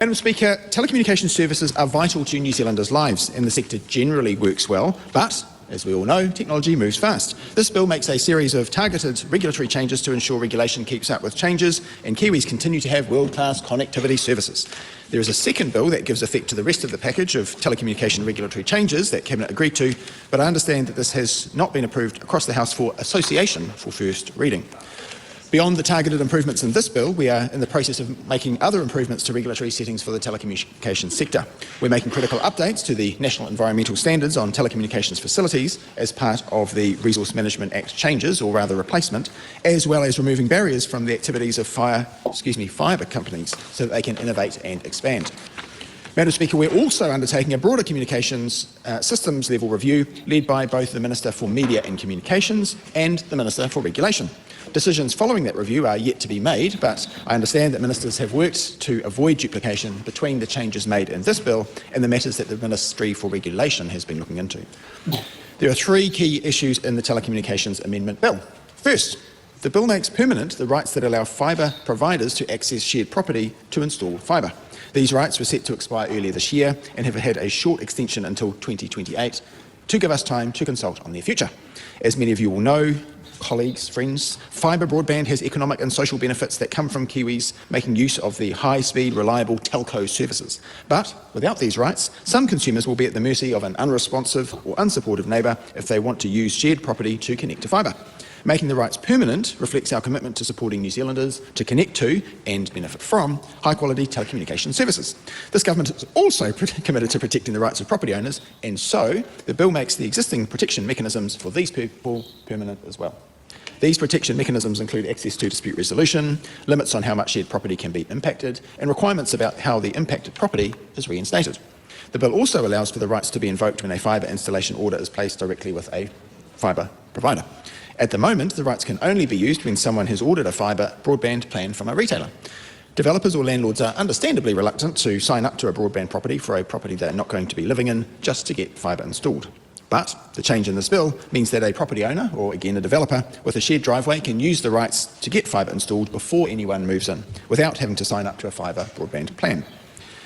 Madam Speaker, telecommunications services are vital to New Zealanders' lives, and the sector generally works well, but as we all know, technology moves fast. This bill makes a series of targeted regulatory changes to ensure regulation keeps up with changes and Kiwis continue to have world-class connectivity services. There is a second bill that gives effect to the rest of the package of telecommunication regulatory changes that Cabinet agreed to, but I understand that this has not been approved across the House for association for first reading. Beyond the targeted improvements in this bill, we are in the process of making other improvements to regulatory settings for the telecommunications sector. We're making critical updates to the National Environmental Standards on telecommunications facilities as part of the Resource Management Act changes, or rather replacement, as well as removing barriers from the activities of fibre companies so that they can innovate and expand. Madam Speaker, we're also undertaking a broader communications systems level review led by both the Minister for Media and Communications and the Minister for Regulation. Decisions following that review are yet to be made, but I understand that ministers have worked to avoid duplication between the changes made in this bill and the matters that the Ministry for Regulation has been looking into. There are three key issues in the Telecommunications Amendment Bill. First, the bill makes permanent the rights that allow fibre providers to access shared property to install fibre. These rights were set to expire earlier this year and have had a short extension until 2028 to give us time to consult on their future. As many of you will know, colleagues, friends, fibre broadband has economic and social benefits that come from Kiwis making use of the high-speed, reliable telco services. But without these rights, some consumers will be at the mercy of an unresponsive or unsupportive neighbour if they want to use shared property to connect to fibre. Making the rights permanent reflects our commitment to supporting New Zealanders to connect to and benefit from high-quality telecommunication services. This government is also committed to protecting the rights of property owners, and so the bill makes the existing protection mechanisms for these people permanent as well. These protection mechanisms include access to dispute resolution, limits on how much shared property can be impacted, and requirements about how the impacted property is reinstated. The bill also allows for the rights to be invoked when a fibre installation order is placed directly with a fibre provider. At the moment, the rights can only be used when someone has ordered a fibre broadband plan from a retailer. Developers or landlords are understandably reluctant to sign up to a broadband property for a property they're not going to be living in just to get fibre installed. But the change in this bill means that a property owner, or again a developer, with a shared driveway can use the rights to get fibre installed before anyone moves in, without having to sign up to a fibre broadband plan.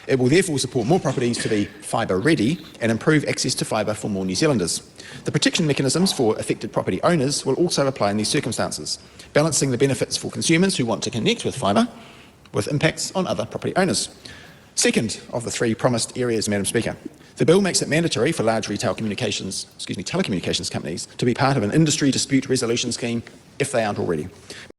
It will therefore support more properties to be fibre ready and improve access to fibre for more New Zealanders. The protection mechanisms for affected property owners will also apply in these circumstances, balancing the benefits for consumers who want to connect with fibre with impacts on other property owners. Second of the three promised areas, Madam Speaker, the bill makes it mandatory for large retail telecommunications companies to be part of an industry dispute resolution scheme if they aren't already.